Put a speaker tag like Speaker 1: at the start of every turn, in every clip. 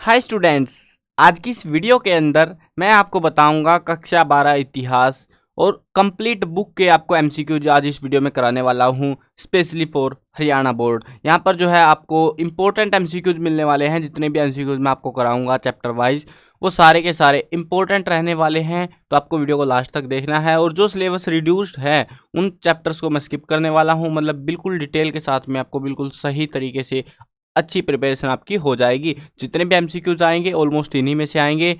Speaker 1: Hi students. आज की इस वीडियो के अंदर मैं आपको बताऊंगा कक्षा 12 इतिहास और कंप्लीट बुक के आपको एमसीक्यूज आज इस वीडियो में कराने वाला हूं स्पेशली फॉर हरियाणा बोर्ड। यहां पर जो है आपको इंपॉर्टेंट एमसीक्यूज मिलने वाले हैं। जितने भी एमसीक्यूज मैं आपको कराऊंगा चैप्टर वाइज वो सारे के सारे इंपॉर्टेंट रहने वाले हैं, तो आपको वीडियो को लास्ट तक देखना है। और जो सिलेबस रिड्यूस्ड है उन चैप्टर्स को मैं स्किप करने वाला हूं, मतलब बिल्कुल डिटेल के साथ में आपको बिल्कुल सही तरीके से अच्छी प्रिपरेशन आपकी हो जाएगी। जितने भी एमसीक्यूज आएंगे ऑलमोस्ट इन्हीं में से आएंगे।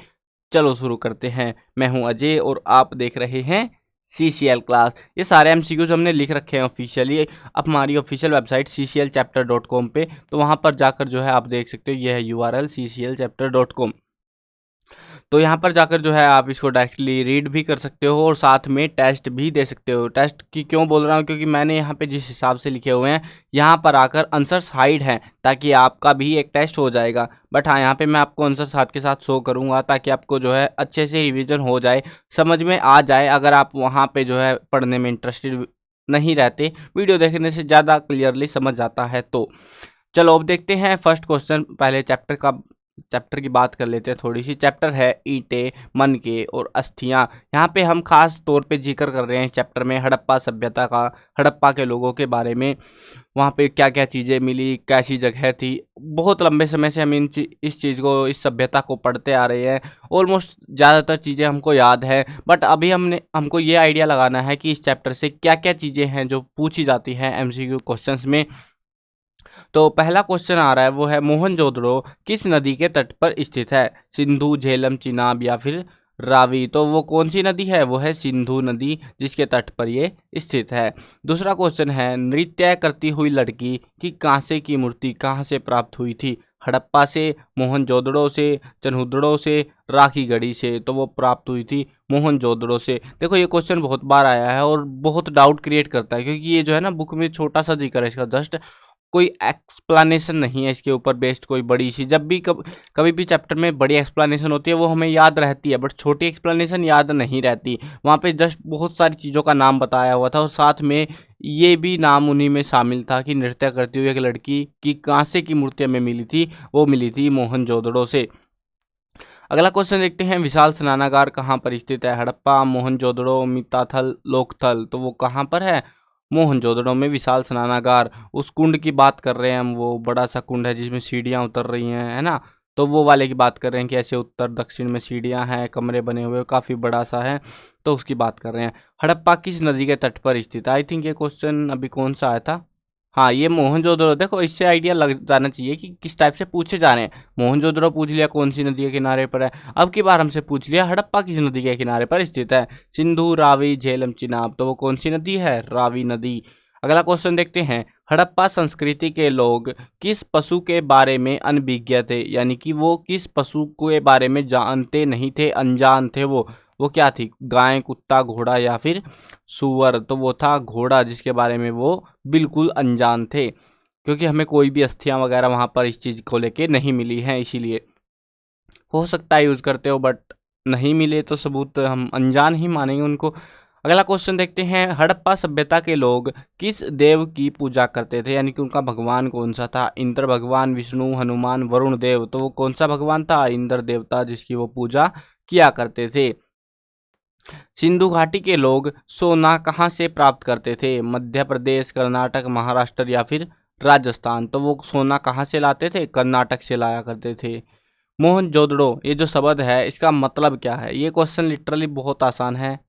Speaker 1: चलो शुरू करते हैं। मैं हूं अजय और आप देख रहे हैं सीसीएल क्लास। ये सारे एमसीक्यूज हमने लिख रखे हैं ऑफिशियली अब हमारी ऑफिशियल वेबसाइट cclchapter.com पे, तो वहां पर जाकर जो है आप देख सकते हो। ये है यूआरएल cclchapter.com। तो यहाँ पर जाकर जो है आप इसको डायरेक्टली रीड भी कर सकते हो और साथ में टेस्ट भी दे सकते हो। टेस्ट की क्यों बोल रहा हूँ, क्योंकि मैंने यहाँ पे जिस हिसाब से लिखे हुए हैं यहाँ पर आकर आंसर्स हाइड हैं, ताकि आपका भी एक टेस्ट हो जाएगा। बट हाँ, यहाँ पे मैं आपको आंसर साथ के साथ शो करूँगा ताकि आपको जो है अच्छे से रिविजन हो जाए, समझ में आ जाए। अगर आप वहाँ पर जो है पढ़ने में इंटरेस्टेड नहीं रहते, वीडियो देखने से ज़्यादा क्लियरली समझ आता है। तो चलो अब देखते हैं फर्स्ट क्वेश्चन। पहले चैप्टर की बात कर लेते हैं थोड़ी सी। चैप्टर है ईंटें, मनके और अस्थियां। यहाँ पे हम खास तौर पे जिक्र कर रहे हैं इस चैप्टर में हड़प्पा सभ्यता का, हड़प्पा के लोगों के बारे में। वहाँ पे क्या क्या चीज़ें मिली, कैसी जगह थी। बहुत लंबे समय से हम इस चीज़ को, इस सभ्यता को पढ़ते आ रहे हैं। ऑलमोस्ट ज़्यादातर चीज़ें हमको याद है, बट अभी हमको ये आइडिया लगाना है कि इस चैप्टर से क्या क्या चीज़ें हैं जो पूछी जाती हैं एमसीक्यू क्वेश्चंस में। तो पहला क्वेश्चन आ रहा है वो है मोहनजोदड़ो किस नदी के तट पर स्थित है? सिंधु, झेलम, चिनाब या फिर रावी। तो वो कौन सी नदी है? वो है सिंधु नदी, जिसके तट पर ये स्थित है। दूसरा क्वेश्चन है नृत्य करती हुई लड़की की कांसे की मूर्ति कहाँ से प्राप्त हुई थी? हड़प्पा से, मोहनजोदड़ो से, चन्हुदड़ो से, राखीगढ़ी से। तो वो प्राप्त हुई थी मोहनजोदड़ो से। देखो ये क्वेश्चन बहुत बार आया है और बहुत डाउट क्रिएट करता है, क्योंकि ये जो है ना बुक में छोटा सा जिक्र है इसका, जस्ट कोई एक्सप्लेनेशन नहीं है इसके ऊपर बेस्ड कोई बड़ी सी। जब भी कभी भी चैप्टर में बड़ी एक्सप्लेनेशन होती है वो हमें याद रहती है, बट छोटी एक्सप्लेनेशन याद नहीं रहती। वहाँ पे जस्ट बहुत सारी चीज़ों का नाम बताया हुआ था और साथ में ये भी नाम उन्हीं में शामिल था कि नृत्य करती हुई एक लड़की की कांसे की मूर्ति हमें मिली थी, वो मिली थी मोहनजोदड़ो से। अगला क्वेश्चन देखते हैं विशाल स्नानागार कहाँ पर स्थित है? हड़प्पा, मोहनजोदड़ो, मिताथल, लोकथल। तो वो कहाँ पर है? मोहनजोदड़ो में विशाल स्नानागार। उस कुंड की बात कर रहे हैं हम, वो बड़ा सा कुंड है जिसमें सीढ़ियाँ उतर रही हैं, है ना। तो वो वाले की बात कर रहे हैं कि ऐसे उत्तर दक्षिण में सीढ़ियाँ हैं, कमरे बने हुए, काफ़ी बड़ा सा है, तो उसकी बात कर रहे हैं। हड़प्पा किस नदी के तट पर स्थित है? आई थिंक ये क्वेश्चन अभी कौन सा आया था? हाँ, ये मोहनजोदड़ो। देखो इससे आइडिया लग जाना चाहिए कि किस टाइप से पूछे जा रहे हैं। मोहनजोदड़ो पूछ लिया कौन सी नदी के किनारे पर है, अब की बार हमसे पूछ लिया हड़प्पा किस नदी के किनारे पर स्थित है? सिंधु, रावी, झेलम, चिनाब। तो वो कौन सी नदी है? रावी नदी। अगला क्वेश्चन देखते हैं हड़प्पा संस्कृति के लोग किस पशु के बारे में अनभिज्ञ थे? यानी कि वो किस पशु के बारे में जानते नहीं थे, अनजान थे। वो क्या थी? गाय, कुत्ता, घोड़ा या फिर सूअर। तो वो था घोड़ा, जिसके बारे में वो बिल्कुल अनजान थे, क्योंकि हमें कोई भी अस्थियां वगैरह वहाँ पर इस चीज़ को लेके नहीं मिली हैं। इसीलिए हो सकता है यूज़ करते हो, बट नहीं मिले तो सबूत हम अनजान ही मानेंगे उनको। अगला क्वेश्चन देखते हैं हड़प्पा सभ्यता के लोग किस देव की पूजा करते थे? यानी कि उनका भगवान कौन सा था? इंद्र भगवान, विष्णु, हनुमान, वरुण देव। तो वो कौन सा भगवान था? इंद्र देवता, जिसकी वो पूजा किया करते थे। सिंधु घाटी के लोग सोना कहाँ से प्राप्त करते थे? मध्य प्रदेश, कर्नाटक, महाराष्ट्र या फिर राजस्थान। तो वो सोना कहाँ से लाते थे? कर्नाटक से लाया करते थे। मोहनजोदड़ो ये जो शब्द है इसका मतलब क्या है? ये क्वेश्चन लिटरली बहुत आसान है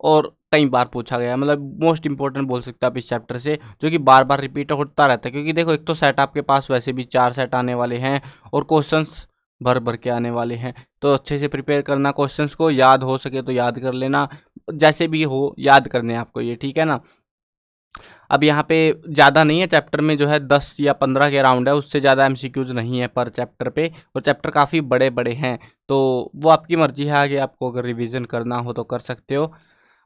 Speaker 1: और कई बार पूछा गया, मतलब मोस्ट इंपॉर्टेंट बोल सकते हैं आप इस चैप्टर से, जो कि बार बार रिपीट होता रहता है। क्योंकि देखो एक तो सेट आपके पास वैसे भी 4 सेट आने वाले हैं और क्वेश्चंस भर भर के आने वाले हैं, तो अच्छे से प्रिपेयर करना, क्वेश्चंस को याद हो सके तो याद कर लेना, जैसे भी हो याद करने आपको ये, ठीक है ना। अब यहाँ पे ज़्यादा नहीं है चैप्टर में, जो है 10 या 15 के राउंड है, उससे ज़्यादा एमसीक्यूज नहीं है पर चैप्टर पे, और चैप्टर काफ़ी बड़े बड़े हैं, तो वो आपकी मर्जी है, आगे आपको अगर रिविज़न करना हो तो कर सकते हो।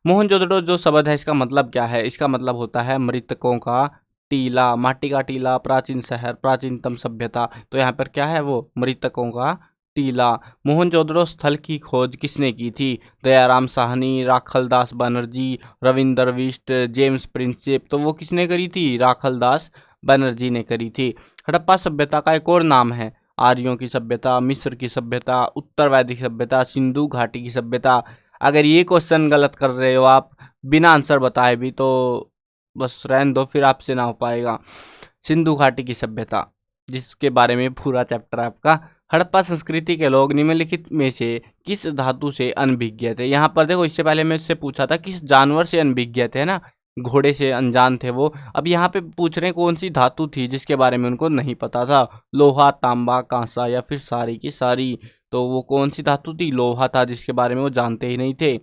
Speaker 1: मोहनजोदड़ो जो शब्द है इसका मतलब क्या है? इसका मतलब होता है मृतकों का टीला, माटी का टीला, प्राचीन शहर, प्राचीनतम सभ्यता। तो यहाँ पर क्या है? वो मृतकों का टीला। मोहनजोदड़ो स्थल की खोज किसने की थी? Dayaram Sahni, Rakhaldas Banerjee, Ravinder Bisht, James Prinsep. तो वो किसने करी थी? राखलदास बनर्जी ने करी थी। हड़प्पा सभ्यता का एक और नाम है आर्यों की सभ्यता, मिस्र की सभ्यता, उत्तर वैदिक सभ्यता, सिंधु घाटी की सभ्यता। अगर ये क्वेश्चन गलत कर रहे हो आप बिना आंसर बताए भी, तो बस रहने दो, फिर आपसे ना हो पाएगा। सिंधु घाटी की सभ्यता, जिसके बारे में पूरा चैप्टर है आपका। हड़प्पा संस्कृति के लोग निम्नलिखित में से किस धातु से अनभिज्ञ थे। यहाँ पर देखो, इससे पहले मैं इससे पूछा था किस जानवर से अनभिज्ञ थे ना, घोड़े से अनजान थे वो। अब यहाँ पे पूछ रहे हैं कौन सी धातु थी जिसके बारे में उनको नहीं पता था। लोहा, तांबा, कांसा या फिर सारी की सारी। तो वो कौन सी धातु थी? लोहा था, जिसके बारे में वो जानते ही नहीं थे।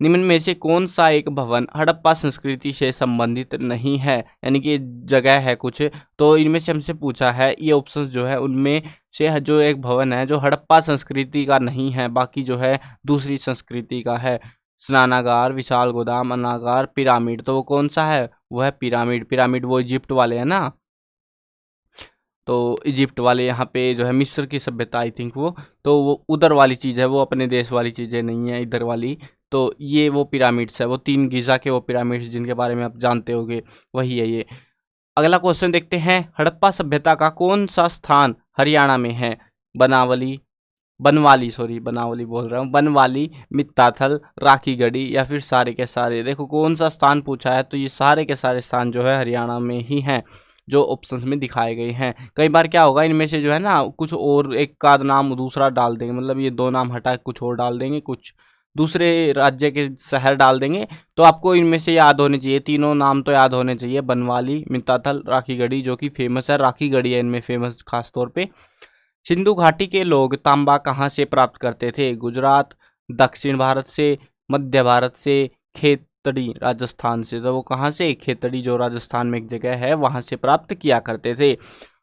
Speaker 1: निम्न में से कौन सा एक भवन हड़प्पा संस्कृति से संबंधित नहीं है, यानी कि जगह है कुछ, तो इनमें से हमसे पूछा है, ये ऑप्शंस जो है उनमें से जो एक भवन है जो हड़प्पा संस्कृति का नहीं है, बाकी जो है दूसरी संस्कृति का है। स्नानागार, विशाल गोदाम, अनागार, पिरामिड। तो वो कौन सा है? वो है पिरामिड। पिरामिड वो इजिप्ट वाले हैं ना, तो इजिप्ट वाले यहाँ पे जो है मिस्र की सभ्यता आई थिंक वो, तो वो उधर वाली चीज़ है, वो अपने देश वाली चीज़ें नहीं है, इधर वाली। तो ये वो पिरामिड्स है, वो 3 गीज़ा के वो पिरामिड्स जिनके बारे में आप जानते होंगे, वही है ये। अगला क्वेश्चन देखते हैं, हड़प्पा सभ्यता का कौन सा स्थान हरियाणा में है? बनावली बोल रहा हूँ, बनवाली, मित्ताथल, राखीगढ़ी या फिर सारे के सारे। देखो कौन सा स्थान पूछा है, तो ये सारे के सारे स्थान जो है हरियाणा में ही हैं, जो ऑप्शंस में दिखाए गए हैं। कई बार क्या होगा, इनमें से जो है ना कुछ और एक का नाम दूसरा डाल देंगे, मतलब ये 2 नाम हटा के कुछ और डाल देंगे, कुछ दूसरे राज्य के शहर डाल देंगे। तो आपको इनमें से याद होने चाहिए, तीनों नाम तो याद होने चाहिए, बनवाली, मित्ताथल, राखीगढ़ी, जो कि फेमस है। राखीगढ़ी है इनमें फेमस खास तौर पे। सिंधु घाटी के लोग तांबा कहाँ से प्राप्त करते थे? गुजरात, दक्षिण भारत से, मध्य भारत से, खेतड़ी राजस्थान से। तो वो कहाँ से? खेतड़ी जो राजस्थान में एक जगह है, वहाँ से प्राप्त किया करते थे।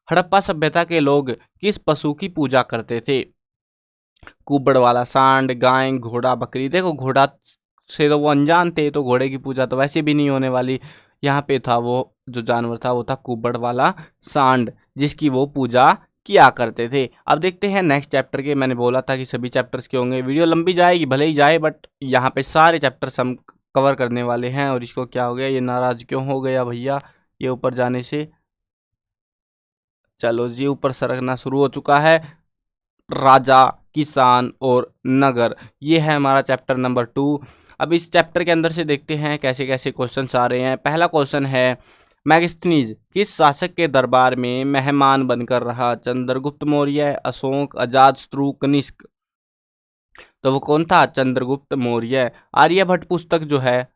Speaker 1: हड़प्पा सभ्यता के लोग किस पशु की पूजा करते थे? कुबड़ वाला सांड, गाय, घोड़ा, बकरी। देखो घोड़ा से तो वो अनजान थे, तो घोड़े की पूजा तो वैसे भी नहीं होने वाली। यहाँ पे था वो जो जानवर था, वो था कुबड़ वाला सांड, जिसकी वो पूजा किया करते थे। अब देखते हैं नेक्स्ट चैप्टर के। मैंने बोला था कि सभी चैप्टर्स के होंगे, वीडियो लंबी जाएगी भले ही जाए, बट यहाँ पे सारे चैप्टर्स हम कवर करने वाले हैं। और इसको क्या हो गया, ये नाराज क्यों हो गया भैया ये ऊपर जाने से? चलो जी, ऊपर सरकना शुरू हो चुका है। राजा, किसान और नगर, ये है हमारा चैप्टर नंबर 2। अब इस चैप्टर के अंदर से देखते हैं कैसे कैसे क्वेश्चंस आ रहे हैं। पहला क्वेश्चन है, मैगस्थनीज किस शासक के दरबार में मेहमान बनकर रहा? चंद्रगुप्त मौर्य, अशोक, अजातशत्रु, कनिष्क। तो वो कौन था? चंद्रगुप्त मौर्य। आर्यभट्ट पुस्तक जो है,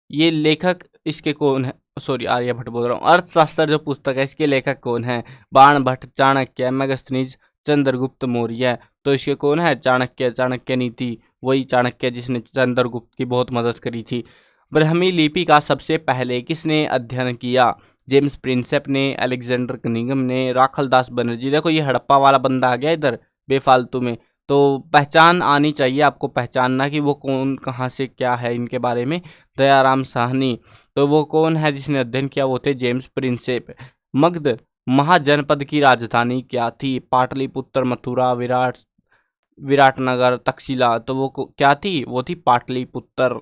Speaker 1: ये लेखक इसके कौन है? सॉरी, आर्यभट्ट बोल रहा हूँ। अर्थशास्त्र जो पुस्तक है, इसके लेखक कौन है? बाणभट्ट, चाणक्य, मैगस्थनीज, चंद्रगुप्त मौर्य। तो इसके कौन है? चाणक्य, चाणक्य नीति, वही चाणक्य जिसने चंद्रगुप्त की बहुत मदद करी थी। ब्राह्मी लिपि का सबसे पहले किसने अध्ययन किया? जेम्स प्रिंसेप ने, अलेक्जेंडर कनिंघम ने, राखलदास बनर्जी। देखो ये हड़प्पा वाला बंदा आ गया इधर बेफालतू में, तो पहचान आनी चाहिए आपको, पहचानना कि वो कौन कहाँ से क्या है इनके बारे में। दयाराम साहनी, तो वो कौन है जिसने अध्ययन किया? वो थे जेम्स प्रिंसेप। मगध महाजनपद की राजधानी क्या थी? पाटलिपुत्र, मथुरा, विराटनगर, तक्षशिला। तो वो क्या थी? वो थी पाटलिपुत्र।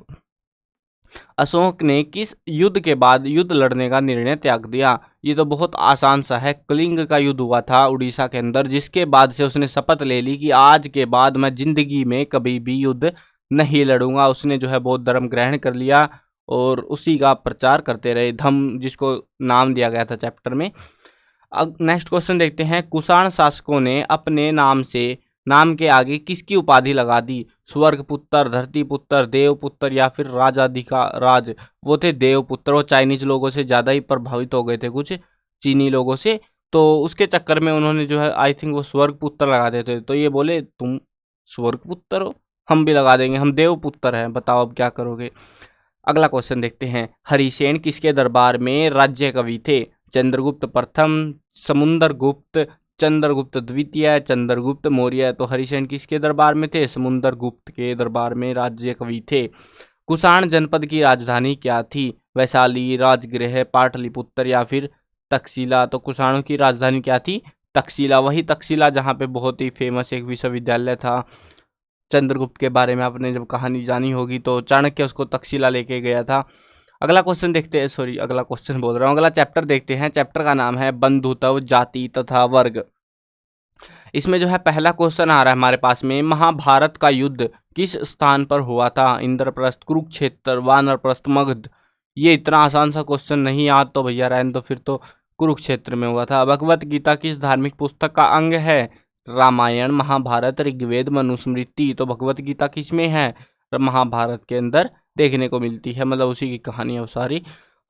Speaker 1: अशोक ने किस युद्ध के बाद युद्ध लड़ने का निर्णय त्याग दिया? ये तो बहुत आसान सा है, कलिंग का युद्ध हुआ था उड़ीसा के अंदर, जिसके बाद से उसने शपथ ले ली कि आज के बाद मैं जिंदगी में कभी भी युद्ध नहीं लड़ूंगा। उसने जो है बौद्ध धर्म ग्रहण कर लिया और उसी का प्रचार करते रहे, धम्म जिसको नाम दिया गया था चैप्टर में। अब नेक्स्ट क्वेश्चन देखते हैं, कुषाण शासकों ने अपने नाम के आगे किसकी उपाधि लगा दी? स्वर्ग पुत्र, धरती पुत्र, देव पुत्र या फिर राज। वो थे देव पुत्र। वो चाइनीज लोगों से ज़्यादा ही प्रभावित हो गए थे, कुछ चीनी लोगों से, तो उसके चक्कर में उन्होंने जो है आई थिंक वो स्वर्ग पुत्र लगा देते। तो ये बोले तुम स्वर्ग पुत्र हो, हम भी लगा देंगे, हम देव पुत्र हैं, बताओ अब क्या करोगे। अगला क्वेश्चन देखते हैं, हरिसेन किसके दरबार में राज्य कवि थे? चंद्रगुप्त प्रथम, समुद्रगुप्त, चंद्रगुप्त द्वितीय, चंद्रगुप्त मौर्य। तो हरिसेन किसके दरबार में थे? समुद्रगुप्त के दरबार में राज्य कवि थे। कुषाण जनपद की राजधानी क्या थी? वैशाली, राजगृह, पाटलिपुत्र या फिर तक्षशिला। तो कुषाणों की राजधानी क्या थी? तक्षशिला। वही तक्षशिला जहाँ पे बहुत ही फेमस एक विश्वविद्यालय था। चंद्रगुप्त के बारे में आपने जब कहानी जानी होगी, तो चाणक्य उसको तक्षशिला लेके गया था। अगला क्वेश्चन देखते हैं, सॉरी अगला क्वेश्चन बोल रहा हूँ, अगला चैप्टर देखते हैं। चैप्टर का नाम है बंधुत्व, जाति तथा वर्ग। इसमें जो है पहला क्वेश्चन आ रहा है हमारे पास में, महाभारत का युद्ध किस स्थान पर हुआ था? इंद्रप्रस्थ, कुरुक्षेत्र, वानरप्रस्थ, मगध। ये इतना आसान सा क्वेश्चन नहीं याद तो भैया रहने दो, फिर तो कुरुक्षेत्र में हुआ था। भगवत गीता किस धार्मिक पुस्तक का अंग है? रामायण, महाभारत, ऋग्वेद, मनुस्मृति। तो भगवत गीता किस में है? महाभारत के अंदर देखने को मिलती है, मतलब उसी की कहानी है वो सारी।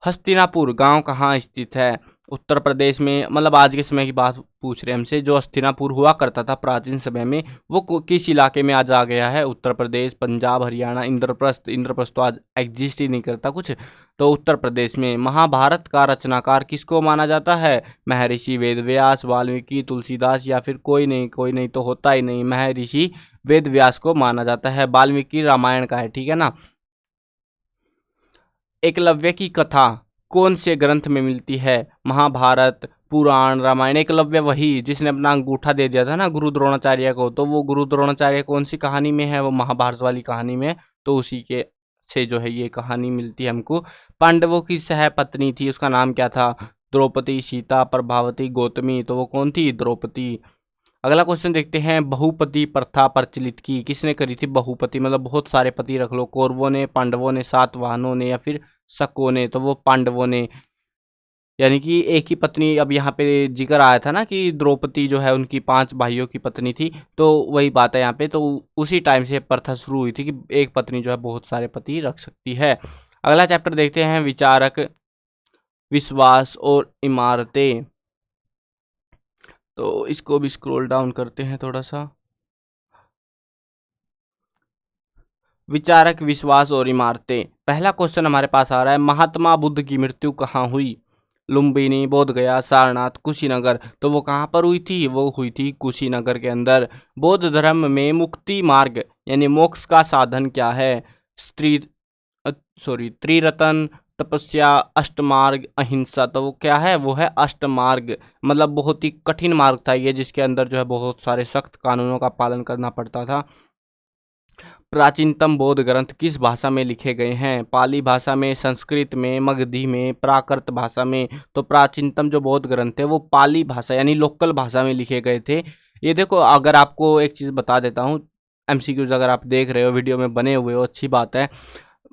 Speaker 1: हस्तिनापुर गांव कहाँ स्थित है? उत्तर प्रदेश में, मतलब आज के समय की बात पूछ रहे हैं हमसे। जो हस्तिनापुर हुआ करता था प्राचीन समय में, वो किस इलाके में आज आ गया है? उत्तर प्रदेश, पंजाब, हरियाणा। इंद्रप्रस्थ, इंद्रप्रस्थ तो आज एग्जिस्ट ही नहीं करता कुछ, तो उत्तर प्रदेश में। महाभारत का रचनाकार किसको माना जाता है? महर्षि वेदव्यास, वाल्मीकि, तुलसीदास, या फिर कोई नहीं? कोई नहीं तो होता ही नहीं, महर्षि वेदव्यास को माना जाता है। वाल्मीकि रामायण का है, ठीक है ना। एकलव्य की कथा कौन से ग्रंथ में मिलती है? महाभारत, पुराण, रामायण। एकलव्य वही जिसने अपना अंगूठा दे दिया था ना गुरु द्रोणाचार्य को, तो वो गुरु द्रोणाचार्य कौन सी कहानी में है? वो महाभारत वाली कहानी में, तो उसी के से जो है ये कहानी मिलती है हमको। पांडवों की सहपत्नी थी, उसका नाम क्या था? द्रौपदी, सीता, प्रभावती, गौतमी। तो वो कौन थी? द्रौपदी। अगला क्वेश्चन देखते हैं, बहुपति प्रथा प्रचलित की किसने करी थी? बहुपति मतलब बहुत सारे पति रख लो। कौरवों ने, पांडवों ने, सातवाहनों ने, या फिर शकों ने? तो वो पांडवों ने, यानी कि एक ही पत्नी। अब यहाँ पे जिक्र आया था ना कि द्रौपदी जो है उनकी 5 भाइयों की पत्नी थी, तो वही बात है यहाँ पे। तो उसी टाइम से प्रथा शुरू हुई थी कि एक पत्नी जो है बहुत सारे पति रख सकती है। अगला चैप्टर देखते हैं, विचारक, विश्वास और इमारतें। तो इसको भी स्क्रॉल डाउन करते हैं थोड़ा सा। विचारक, विश्वास और इमारतें। पहला क्वेश्चन हमारे पास आ रहा है, महात्मा बुद्ध की मृत्यु कहाँ हुई? लुम्बिनी, बोध गया, सारनाथ, कुशीनगर। तो वो कहाँ पर हुई थी? वो हुई थी कुशीनगर के अंदर। बौद्ध धर्म में मुक्ति मार्ग यानी मोक्ष का साधन क्या है? स्त्री त्रिरतन, तपस्या, अष्टमार्ग, अहिंसा। तो वो क्या है? वो है अष्टमार्ग। मतलब बहुत ही कठिन मार्ग था ये, जिसके अंदर जो है बहुत सारे सख्त कानूनों का पालन करना पड़ता था। प्राचीनतम बौद्ध ग्रंथ किस भाषा में लिखे गए हैं? पाली भाषा में, संस्कृत में, मगधी में, प्राकृत भाषा में। तो प्राचीनतम जो बौद्ध ग्रंथ है वो पाली भाषा यानी लोकल भाषा में लिखे गए थे। ये देखो, अगर आपको एक चीज़ बता देता हूँ, एमसीक्यूज अगर आप देख रहे हो वीडियो में बने हुए हो, अच्छी बात है।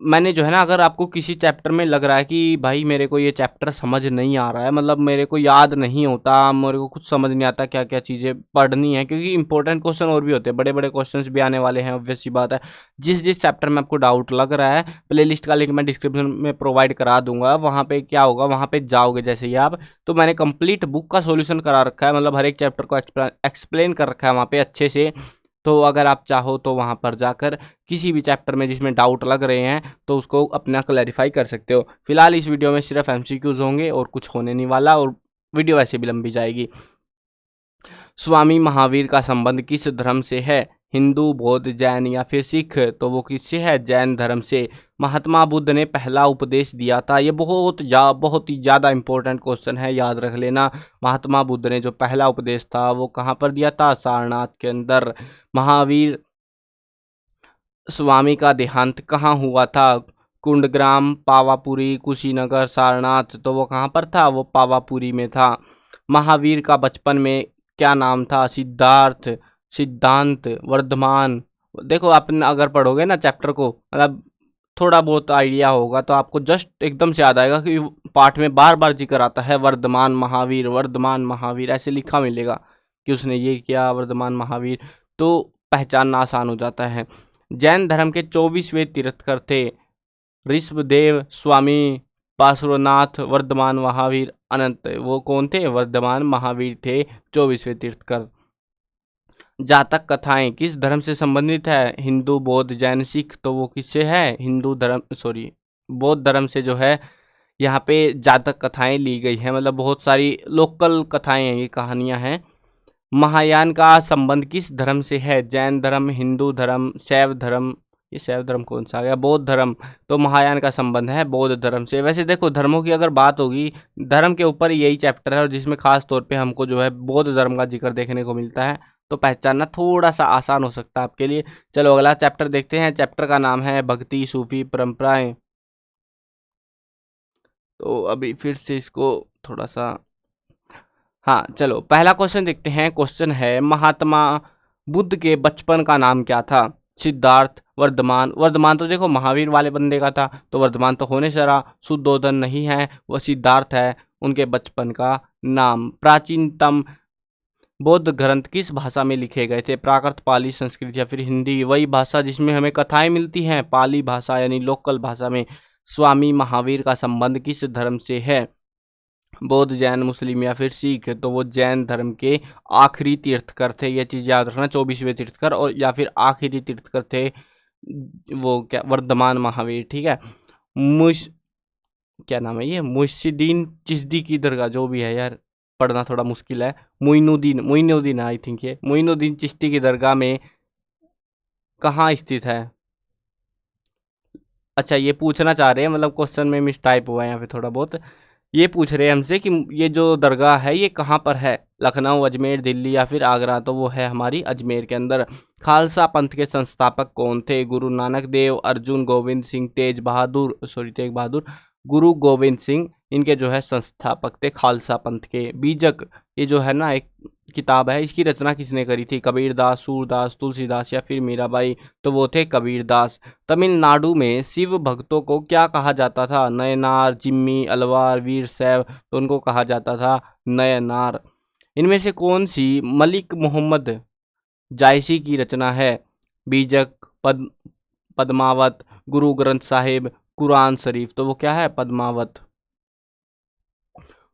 Speaker 1: मैंने जो है ना, अगर आपको किसी चैप्टर में लग रहा है कि भाई मेरे को ये चैप्टर समझ नहीं आ रहा है, मतलब मेरे को याद नहीं होता, मेरे को कुछ समझ नहीं आता क्या क्या चीज़ें पढ़नी है, क्योंकि इंपॉर्टेंट क्वेश्चन और भी होते हैं, बड़े बड़े क्वेश्चंस भी आने वाले हैं, ऑब्वियस सी बात है। जिस जिस चैप्टर में आपको डाउट लग रहा है, प्लेलिस्ट का लिंक मैं डिस्क्रिप्शन में प्रोवाइड करा दूंगा। वहाँ पे क्या होगा, वहाँ पे जाओगे जैसे ही आप, तो मैंने कंप्लीट बुक का सोल्यूशन करा रखा है, मतलब हर एक चैप्टर को एक्सप्लेन कर रखा है वहाँ पे अच्छे से। तो अगर आप चाहो तो वहाँ पर जाकर किसी भी चैप्टर में जिसमें डाउट लग रहे हैं तो उसको अपना क्लैरिफाई कर सकते हो। फिलहाल इस वीडियो में सिर्फ एमसीक्यूज होंगे और कुछ होने नहीं वाला, और वीडियो वैसे भी लंबी जाएगी। स्वामी महावीर का संबंध किस धर्म से है? हिंदू, बौद्ध, जैन या फिर सिख? तो वो किससे है? जैन धर्म से। महात्मा बुद्ध ने पहला उपदेश दिया था, ये बहुत ही ज़्यादा इंपॉर्टेंट क्वेश्चन है, याद रख लेना। महात्मा बुद्ध ने जो पहला उपदेश था वो कहाँ पर दिया था? सारनाथ के अंदर। महावीर स्वामी का देहांत कहाँ हुआ था? कुंडग्राम, पावापुरी, कुशीनगर, सारनाथ। तो वो कहाँ पर था? वो पावापुरी में था। महावीर का बचपन में क्या नाम था? सिद्धार्थ, सिद्धांत, वर्धमान। देखो अपन अगर पढ़ोगे ना चैप्टर को, मतलब थोड़ा बहुत आइडिया होगा तो आपको जस्ट एकदम से याद आएगा कि पाठ में बार बार जिक्र आता है वर्धमान महावीर, वर्धमान महावीर, ऐसे लिखा मिलेगा कि उसने ये किया, वर्धमान महावीर। तो पहचानना आसान हो जाता है। जैन धर्म के 24वें तीर्थकर थे, ऋषभदेव, स्वामी पार्श्वनाथ, वर्धमान महावीर, अनंत। वो कौन थे? वर्धमान महावीर थे 24वें तीर्थकर। जातक कथाएं किस धर्म से संबंधित है? हिंदू, बौद्ध, जैन, सिख। तो वो किससे है? हिंदू धर्म, सॉरी बौद्ध धर्म से जो है यहाँ पे जातक कथाएं ली गई हैं, मतलब बहुत सारी लोकल कथाएं हैं, ये कहानियां हैं। महायान का संबंध किस धर्म से है? जैन धर्म, हिंदू धर्म, शैव धर्म। ये शैव धर्म कौन सा आ गया? बौद्ध धर्म। तो महायान का संबंध है बौद्ध धर्म से। वैसे देखो, धर्मों की अगर बात होगी, धर्म के ऊपर यही चैप्टर है और जिसमें खास तौर पे हमको जो है बौद्ध धर्म का जिक्र देखने को मिलता है, तो पहचानना थोड़ा सा आसान हो सकता है आपके लिए। चलो अगला चैप्टर देखते हैं। चैप्टर का नाम है भक्ति, सूफी परंपराएं। तो अभी फिर से इसको थोड़ा सा हाँ चलो पहला क्वेश्चन देखते हैं। क्वेश्चन है महात्मा बुद्ध के बचपन का नाम क्या था? सिद्धार्थ, वर्धमान। वर्धमान तो देखो महावीर वाले बंदे का था, तो वर्धमान तो होने से रहा। शुद्धोधन नहीं है, वह सिद्धार्थ है। उनके बचपन का नाम। प्राचीनतम बौद्ध ग्रंथ किस भाषा में लिखे गए थे? प्राकृत, पाली, संस्कृत या फिर हिंदी? वही भाषा जिसमें हमें कथाएं मिलती हैं, पाली भाषा यानी लोकल भाषा में। स्वामी महावीर का संबंध किस धर्म से है? बौद्ध, जैन, मुस्लिम या फिर सिख? तो वो जैन धर्म के आखिरी तीर्थकर थे, ये चीज याद रखना। 24वें तीर्थकर और या फिर आखिरी तीर्थकर थे वो क्या, वर्धमान महावीर। ठीक है। मुश क्या नाम है ये, मुहिद्दीन चिश्ती की दरगाह, जो भी है यार पढ़ना थोड़ा मुश्किल है। मोइनुद्दीन आई थिंक ये मोइनुद्दीन चिश्ती की दरगाह में कहाँ स्थित है? अच्छा ये पूछना चाह रहे हैं, मतलब क्वेश्चन में मिस टाइप हुआ है यहाँ पे थोड़ा बहुत। ये पूछ रहे हैं हमसे कि ये जो दरगाह है ये कहाँ पर है? लखनऊ, अजमेर, दिल्ली या फिर आगरा? तो वो है हमारी अजमेर के अंदर। खालसा पंथ के संस्थापक कौन थे? गुरु नानक देव, अर्जुन गोविंद सिंह, तेज बहादुर। गुरु गोविंद सिंह इनके जो है संस्थापक थे खालसा पंथ के। बीजक ये जो है ना एक किताब है, इसकी रचना किसने करी थी? कबीरदास, सूरदास, तुलसीदास या फिर मीराबाई? तो वो थे कबीरदास। तमिलनाडु में शिव भक्तों को क्या कहा जाता था? नयनार, जिम्मी, अलवार, वीर शैव? तो उनको कहा जाता था नयनार। इनमें से कौन सी मलिक मोहम्मद जायसी की रचना है? बीजक, पद्मावत, गुरु ग्रंथ साहिब, कुरान शरीफ? तो वो क्या है? पद्मावत।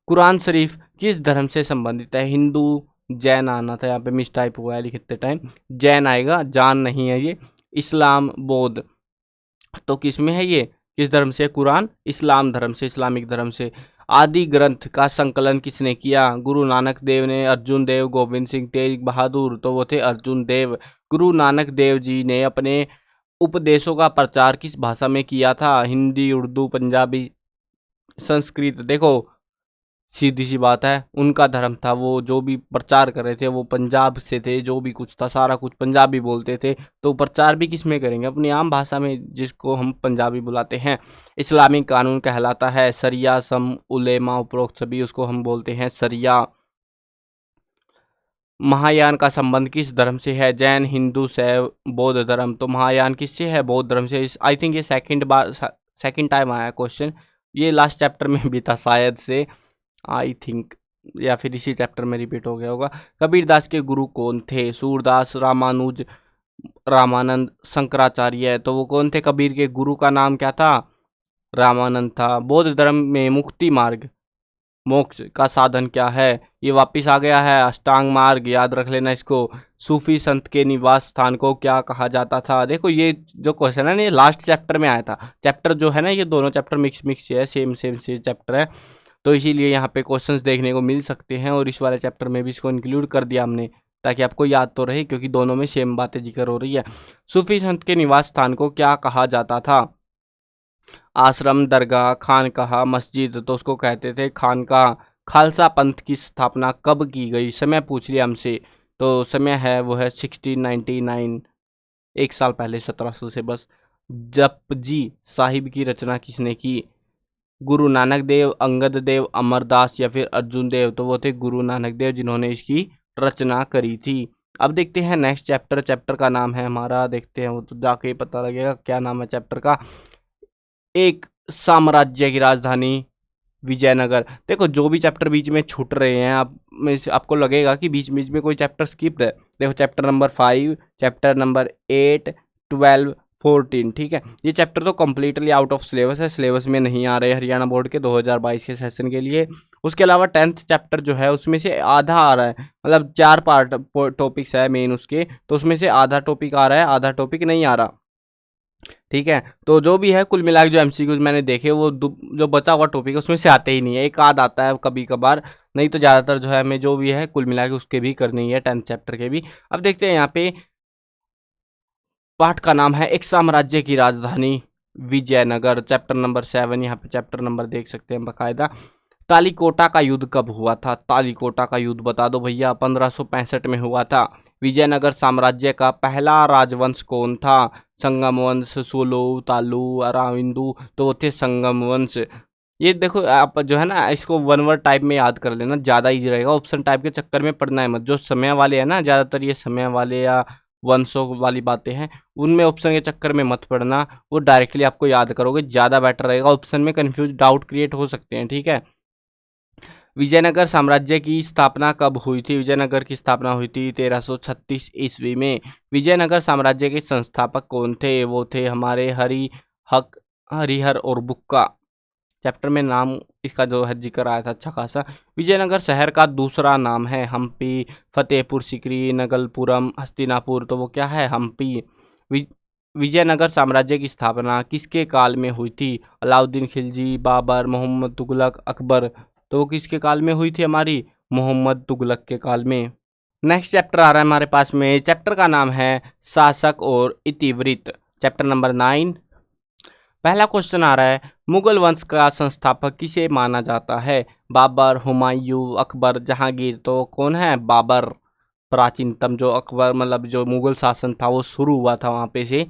Speaker 1: कुरान शरीफ किस धर्म से संबंधित है? हिंदू, जैन आना था, यहाँ पे मिस टाइप हुआ है लिखते टाइम, जैन आएगा, जान नहीं है ये। इस्लाम, बौद्ध। तो किस में है ये, किस धर्म से? कुरान इस्लाम धर्म से, इस्लामिक धर्म से। आदि ग्रंथ का संकलन किसने किया? गुरु नानक देव ने, अर्जुन देव, गोविंद सिंह, तेज बहादुर? तो वो थे अर्जुन देव। गुरु नानक देव जी ने अपने उपदेशों का प्रचार किस भाषा में किया था? हिंदी, उर्दू, पंजाबी, संस्कृत? देखो सीधी सी बात है, उनका धर्म था, वो जो भी प्रचार कर रहे थे वो पंजाब से थे, जो भी कुछ था सारा कुछ पंजाबी बोलते थे। तो प्रचार भी किस में करेंगे? अपनी आम भाषा में, जिसको हम पंजाबी बुलाते हैं। इस्लामिक कानून कहलाता है सरिया, सम, उलेमा, उपरोक्त सभी, उसको हम बोलते हैं सरिया। महायान का संबंध किस धर्म से है? जैन, हिंदू, शैव, बौद्ध धर्म? तो महायान किससे है? बौद्ध धर्म से। आई थिंक ये सेकंड टाइम आया क्वेश्चन, ये लास्ट चैप्टर में भी था शायद से, आई थिंक, या फिर इसी चैप्टर में रिपीट हो गया होगा। कबीरदास के गुरु कौन थे? सूरदास, रामानुज, रामानंद, शंकराचार्य? तो वो कौन थे? कबीर के गुरु का नाम क्या था? रामानंद था। बौद्ध धर्म में मुक्ति मार्ग, मोक्ष का साधन क्या है? ये वापिस आ गया है, अष्टांग मार्ग, याद रख लेना इसको। सूफी संत के निवास स्थान को क्या कहा जाता था? देखो ये जो क्वेश्चन है ना, ये लास्ट चैप्टर में आया था। चैप्टर जो है ना, ये दोनों चैप्टर मिक्स है, सेम चैप्टर है, तो इसीलिए यहाँ पे क्वेश्चंस देखने को मिल सकते हैं। और इस वाले चैप्टर में भी इसको इंक्लूड कर दिया हमने, ताकि आपको याद तो रहे, क्योंकि दोनों में सेम बातें जिक्र हो रही है। सूफी संत के निवास स्थान को क्या कहा जाता था? आश्रम, दरगाह, खानकाह, मस्जिद? तो उसको कहते थे खानकाह। खालसा पंथ की स्थापना कब की गई? समय पूछ लिया हमसे, तो समय है वो है 1699, एक साल पहले, 1700 से बस। जपजी साहिब की रचना किसने की? गुरु नानक देव, अंगद देव, अमरदास या फिर अर्जुन देव? तो वो थे गुरु नानक देव, जिन्होंने इसकी रचना करी थी। अब देखते हैं नेक्स्ट चैप्टर का नाम है हमारा, देखते हैं वो तो जाके ही पता लगेगा क्या नाम है चैप्टर का। एक साम्राज्य की राजधानी, विजयनगर। देखो जो भी चैप्टर बीच में छूट रहे हैं, आपको लगेगा कि बीच बीच में कोई चैप्टर स्किप है। देखो चैप्टर नंबर 5, चैप्टर नंबर 8, 12, 14, ठीक है। ये चैप्टर तो कम्प्लीटली आउट ऑफ सिलेबस है, सिलेबस में नहीं आ रहे हरियाणा बोर्ड के 2022 के सेशन के लिए। उसके अलावा 10th चैप्टर जो है उसमें से आधा आ रहा है, मतलब 4 पार्ट टॉपिक्स है मेन उसके, तो उसमें से आधा टॉपिक आ रहा है, आधा टॉपिक नहीं आ रहा, ठीक है। तो जो भी है कुल मिला के जो एमसीक्यूज मैंने देखे, वो जो बचा हुआ टॉपिक है उसमें से आते ही नहीं है, एक आध आता है कभी कभार, नहीं तो ज़्यादातर जो है हमें जो भी है कुल मिला के उसके भी करनी है, 10th चैप्टर के भी। अब देखते हैं यहाँ पे पाठ का नाम है एक साम्राज्य की राजधानी, विजयनगर। चैप्टर नंबर 7, यहाँ पे चैप्टर नंबर देख सकते हैं बकायदा। तालीकोटा का युद्ध कब हुआ था? तालीकोटा का युद्ध बता दो भैया, 1565 में हुआ था। विजयनगर साम्राज्य का पहला राजवंश कौन था? संगम वंश, सोलो, तालु, अराविंदु? तो वो थे संगम वंश। ये देखो आप जो है ना इसको वन वर्ड टाइप में याद कर लेना, ज़्यादा इजी रहेगा। ऑप्शन टाइप के चक्कर में पढ़ना है मत। जो समय वाले हैं ना, ज़्यादातर ये समय वाले या वंशों वाली बातें हैं, उनमें ऑप्शन के चक्कर में मत पढ़ना, वो डायरेक्टली आपको याद करोगे, ज़्यादा बेटर रहेगा। ऑप्शन में कन्फ्यूज डाउट क्रिएट हो सकते हैं, ठीक है। विजयनगर साम्राज्य की स्थापना कब हुई थी? विजयनगर की स्थापना हुई थी 1336 ईस्वी में। विजयनगर साम्राज्य के संस्थापक कौन थे? वो थे हमारे हरिहर और बुक्का। चैप्टर में नाम इसका जो है जिक्र आया था अच्छा खासा। विजयनगर शहर का दूसरा नाम है हम्पी, फतेहपुर सीकरी, नगलपुरम, हस्तिनापुर। तो वो क्या है? हम्पी। विजयनगर साम्राज्य की स्थापना किसके काल में हुई थी? अलाउद्दीन खिलजी, बाबर, मोहम्मद तुगलक, अकबर। तो वो किसके काल में हुई थी? हमारी मोहम्मद तुगलक के काल में। नेक्स्ट चैप्टर आ रहा है हमारे पास में। चैप्टर का नाम है शासक और इतिवृत्त, चैप्टर नंबर 9। पहला क्वेश्चन आ रहा है, मुगल वंश का संस्थापक किसे माना जाता है? बाबर, हुमायूं, अकबर, जहांगीर। तो कौन है? बाबर। प्राचीनतम जो अकबर मतलब जो मुगल शासन था वो शुरू हुआ था वहाँ पे से।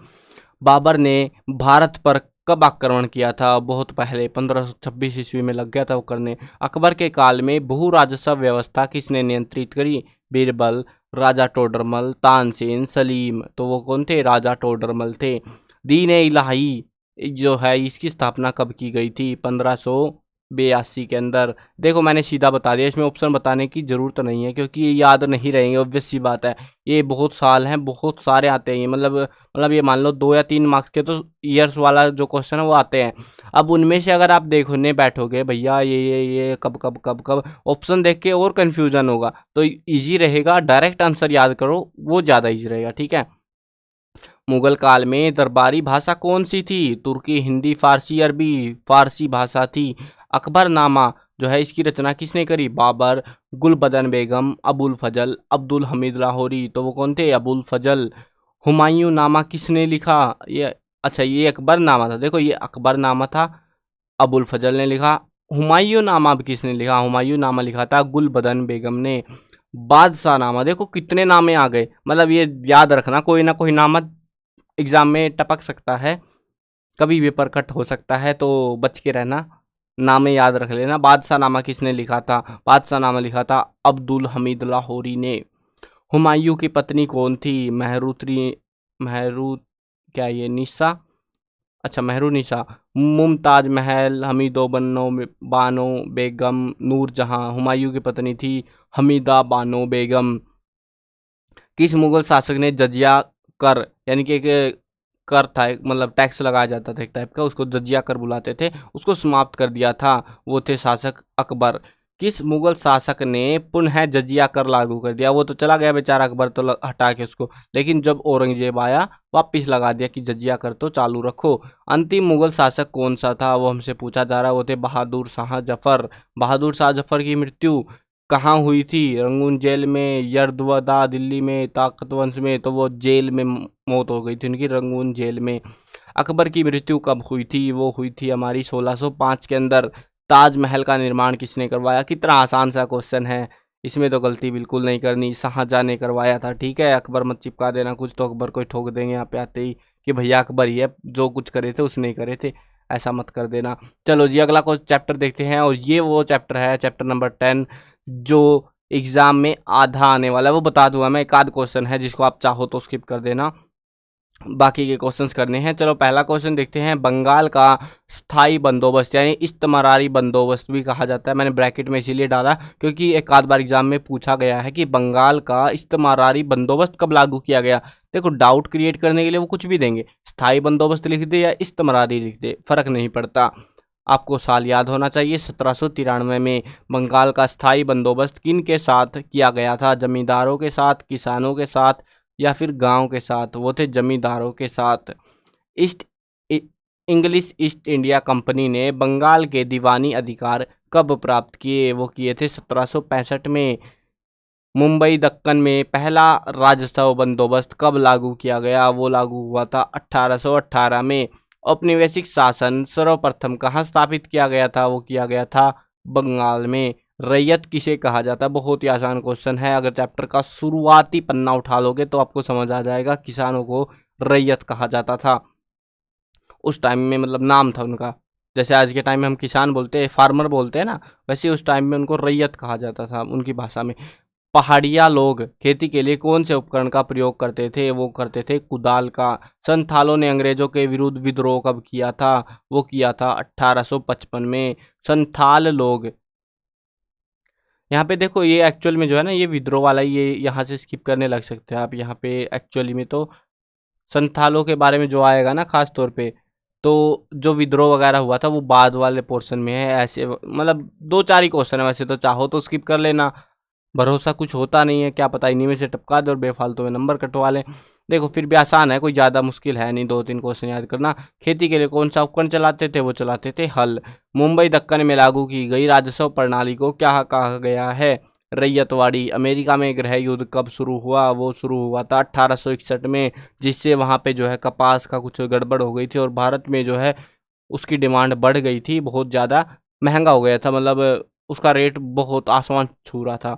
Speaker 1: बाबर ने भारत पर कब आक्रमण किया था? बहुत पहले 1526 ईस्वी में लग गया था वो करने। अकबर के काल में भू राजस्व व्यवस्था किसने नियंत्रित करी? बीरबल, राजा टोडरमल, तानसेन, सलीम। तो वो कौन थे? राजा टोडरमल थे। दीन इलाही जो है इसकी स्थापना कब की गई थी? 1582 के अंदर। देखो मैंने सीधा बता दिया, इसमें ऑप्शन बताने की ज़रूरत नहीं है क्योंकि ये याद नहीं रहेंगे, ऑब्वियस सी बात है। ये बहुत साल हैं, बहुत सारे आते हैं ये, मतलब ये मान लो 2 या 3 मार्क्स के तो ईयर्स वाला जो क्वेश्चन है वो आते हैं। अब उनमें से अगर आप देखने बैठोगे भैया ये कब कब कब कब, ऑप्शन देख के और कन्फ्यूजन होगा। तो ईजी रहेगा, डायरेक्ट आंसर याद करो, वो ज़्यादा ईजी रहेगा, ठीक है। मुगल काल में दरबारी भाषा कौन सी थी? तुर्की, हिंदी, फारसी, अरबी। फारसी भाषा थी। अकबरनामा जो है इसकी रचना किसने करी? बाबर, गुलबदन बेगम, अबुल फजल, अब्दुल हमीद लाहौरी। तो वो कौन थे? अबुल फजल। हुमायूं नामा किसने लिखा? ये अच्छा ये अकबरनामा था, देखो ये अकबरनामा था, अबुल फजल ने लिखा। हुमायूं नामा अब किसने लिखा? हुमायूं नामा लिखा था गुलबदन बेगम ने। बादशाह नामा, देखो कितने नामे आ गए, मतलब ये याद रखना कोई ना कोई नामा एग्जाम में टपक सकता है, कभी भी परकट हो सकता है, तो बच के रहना, नामे याद रख लेना। बादशाह नामा किसने लिखा था? बादशाह नामा लिखा था अब्दुल हमीद लाहौरी ने। हुमायूं की पत्नी कौन थी? महरू क्या ये निशा, अच्छा महरुनिशा। मुमताज महल, हमीदो बानो बेगम, नूरजहां। हुमायूं की पत्नी थी हमीदा बानो बेगम। किस मुगल शासक ने जजिया कर, यानी कि एक कर था, मतलब टैक्स लगाया जाता था एक टाइप का, उसको जजिया कर बुलाते थे, उसको समाप्त कर दिया था? वो थे शासक अकबर। किस मुगल शासक ने पुनः जजिया कर लागू कर दिया? वो तो चला गया बेचारा अकबर, तो हटा के उसको, लेकिन जब औरंगजेब आया वापिस लगा दिया कि जजिया कर तो चालू रखो। अंतिम मुगल शासक कौन सा था? वो हमसे पूछा जा रहा है, वो थे बहादुर शाह जफर। बहादुर शाह जफर की मृत्यु कहाँ हुई थी? रंगून जेल में, यर्दवदा दिल्ली में, ताकतवंश में। तो वो जेल में मौत हो गई थी उनकी, रंगून जेल में। अकबर की मृत्यु कब हुई थी? वो हुई थी हमारी 1605 के अंदर। ताजमहल का निर्माण किसने करवाया? कितना आसान सा क्वेश्चन है, इसमें तो गलती बिल्कुल नहीं करनी, शाहजहां ने करवाया था, ठीक है। अकबर मत चिपका देना कुछ, तो अकबर को ही ठोक देंगे यहाँ पे आते ही कि भैया अकबर ही है, जो कुछ करे थे उसने ही करे थे, ऐसा मत कर देना। चलो जी अगला कुछ चैप्टर देखते हैं, और ये वो चैप्टर है चैप्टर नंबर 10 जो एग्जाम में आधा आने वाला है। वो बता दूंगा मैं, एक आध क्वेश्चन है जिसको आप चाहो तो स्किप कर देना, बाकी के क्वेश्चंस करने हैं। चलो पहला क्वेश्चन देखते हैं। बंगाल का स्थायी बंदोबस्त यानी इस्तमरारी बंदोबस्त भी कहा जाता है, मैंने ब्रैकेट में इसीलिए डाला क्योंकि एक आध बार एग्जाम में पूछा गया है कि बंगाल का इस्तमरारी बंदोबस्त कब लागू किया गया। देखो डाउट क्रिएट करने के लिए वो कुछ भी देंगे, स्थायी बंदोबस्त लिख दे या इस्तमरारी लिख दे, फर्क नहीं पड़ता, आपको साल याद होना चाहिए। 1793 में बंगाल का स्थायी बंदोबस्त किन के साथ किया गया था? जमींदारों के साथ, किसानों के साथ, या फिर गांव के साथ? वो थे जमींदारों के साथ। East English east India company ने बंगाल के दीवानी अधिकार कब प्राप्त किए? वो किए थे 1765 में। मुंबई दक्कन में पहला राजस्व बंदोबस्त कब लागू किया गया? वो लागू हुआ था 1818 में। औपनिवेशिक शासन सर्वप्रथम कहाँ स्थापित किया गया था? वो किया गया था बंगाल में। रैयत किसे कहा जाता है? बहुत ही आसान क्वेश्चन है, अगर चैप्टर का शुरुआती पन्ना उठा लोगे तो आपको समझ आ जाएगा। किसानों को रैयत कहा जाता था उस टाइम में, मतलब नाम था उनका। जैसे आज के टाइम में हम किसान बोलते हैं, फार्मर बोलते हैं ना, वैसे उस टाइम में उनको रैयत कहा जाता था उनकी भाषा में। पहाड़िया लोग खेती के लिए कौन से उपकरण का प्रयोग करते थे? वो करते थे कुदाल का। संथालों ने अंग्रेजों के विरुद्ध विद्रोह कब किया था? वो किया था 1855 में। संथाल लोग, यहाँ पे देखो ये एक्चुअल में जो है ना, ये विद्रोह वाला, ये यहाँ से स्किप करने लग सकते हैं आप। यहाँ पे एक्चुअली में तो संथालों के बारे में जो आएगा ना खास तौर पे, तो जो विद्रोह वगैरह हुआ था वो बाद वाले पोर्शन में है। ऐसे मतलब 2-4 ही क्वेश्चन है, वैसे तो चाहो तो स्किप कर लेना, भरोसा कुछ होता नहीं है, क्या पता इन्हीं में से टपका दे और बेफालतू में नंबर कटवा लें। देखो फिर भी आसान है, कोई ज़्यादा मुश्किल है नहीं, 2-3 क्वेश्चन याद करना। खेती के लिए कौन सा उपकरण चलाते थे? वो चलाते थे हल। मुंबई दक्कन में लागू की गई राजस्व प्रणाली को क्या कहा गया है? रैयतवाड़ी। अमेरिका में गृह युद्ध कब शुरू हुआ? वो शुरू हुआ था 1861 में, जिससे वहाँ पे जो है कपास का कुछ गड़बड़ हो गई थी और भारत में जो है उसकी डिमांड बढ़ गई थी, बहुत ज़्यादा महंगा हो गया था, मतलब उसका रेट बहुत आसमान छू रहा था।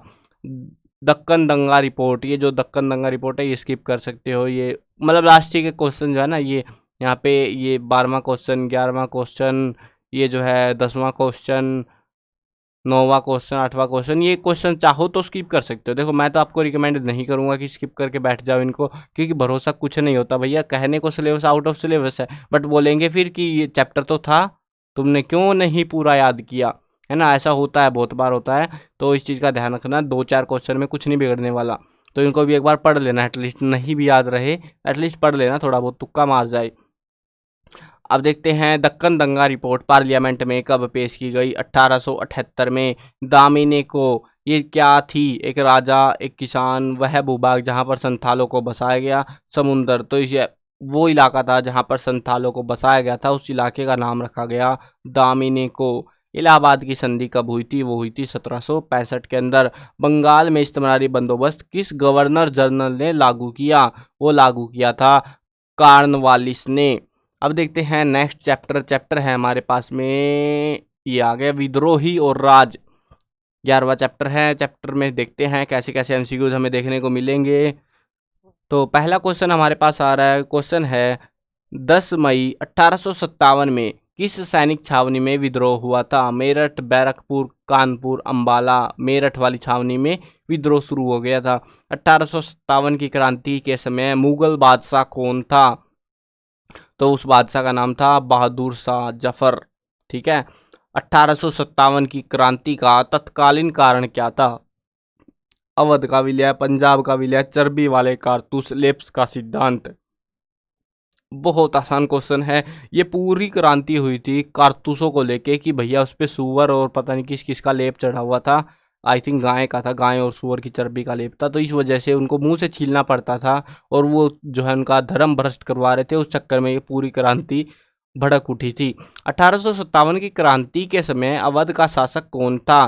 Speaker 1: दक्कन दंगा रिपोर्ट, ये जो दक्कन दंगा रिपोर्ट है ये स्किप कर सकते हो। ये मतलब राष्ट्रीय के क्वेश्चन जो है ना, ये यहाँ पे ये 12वां क्वेश्चन, 11वां क्वेश्चन, ये जो है 10वां क्वेश्चन, 9वां क्वेश्चन, 8वां क्वेश्चन, ये क्वेश्चन चाहो तो स्किप कर सकते हो। देखो मैं तो आपको रिकमेंड नहीं करूंगा कि स्किप करके बैठ जाओ इनको, क्योंकि भरोसा कुछ नहीं होता भैया। कहने को सिलेबस आउट ऑफ सिलेबस है, बट बोलेंगे फिर कि ये चैप्टर तो था, तुमने क्यों नहीं पूरा याद किया, है ना। ऐसा होता है, बहुत बार होता है, तो इस चीज़ का ध्यान रखना। 2-4 क्वेश्चन में कुछ नहीं बिगड़ने वाला, तो इनको भी एक बार पढ़ लेना, एटलीस्ट नहीं भी याद रहे एटलीस्ट पढ़ लेना, थोड़ा बहुत तुक्का मार जाए। अब देखते हैं दक्कन दंगा रिपोर्ट पार्लियामेंट में कब पेश की गई? 1878 में। दामिनी को, ये क्या थी? एक राजा, एक किसान, वह भूभाग जहाँ पर संथालों को बसाया गया। समुंदर, तो ये वो इलाका था जहाँ पर संथालों को बसाया गया था, उस इलाके का नाम रखा गया दामिनी को। इलाहाबाद की संधि कब हुई थी? वो हुई थी 1765 के अंदर। बंगाल में इस्तेमारी बंदोबस्त किस गवर्नर जनरल ने लागू किया? वो लागू किया था कॉर्नवालिस ने। अब देखते हैं नेक्स्ट चैप्टर है हमारे पास में, ये आ गया विद्रोही और राज, 11वां चैप्टर है। चैप्टर में देखते हैं कैसे कैसे एमसीक्यूज हमें देखने को मिलेंगे। तो पहला क्वेश्चन हमारे पास आ रहा है, क्वेश्चन है 10 मई 1857 में किस सैनिक छावनी में विद्रोह हुआ था? मेरठ, बैरकपुर, कानपुर, अंबाला। मेरठ वाली छावनी में विद्रोह शुरू हो गया था। 1857 की क्रांति के समय मुगल बादशाह कौन था? तो उस बादशाह का नाम था बहादुर शाह जफर। ठीक है। 1857 की क्रांति का तत्कालीन कारण क्या था? अवध का विलय, पंजाब का विलय, चर्बी वाले कारतूस, लेप्स का सिद्धांत। बहुत आसान क्वेश्चन है। ये पूरी क्रांति हुई थी कारतूसों को लेके कि भैया उस पर सुअर और पता नहीं किस किस का लेप चढ़ा हुआ था। आई थिंक गाय का था, गाय और सुअर की चर्बी का लेप था, तो इस वजह से उनको मुंह से छीलना पड़ता था और वो जो है उनका धर्म भ्रष्ट करवा रहे थे। उस चक्कर में ये पूरी क्रांति भड़क उठी थी। 1857 की क्रांति के समय अवध का शासक कौन था?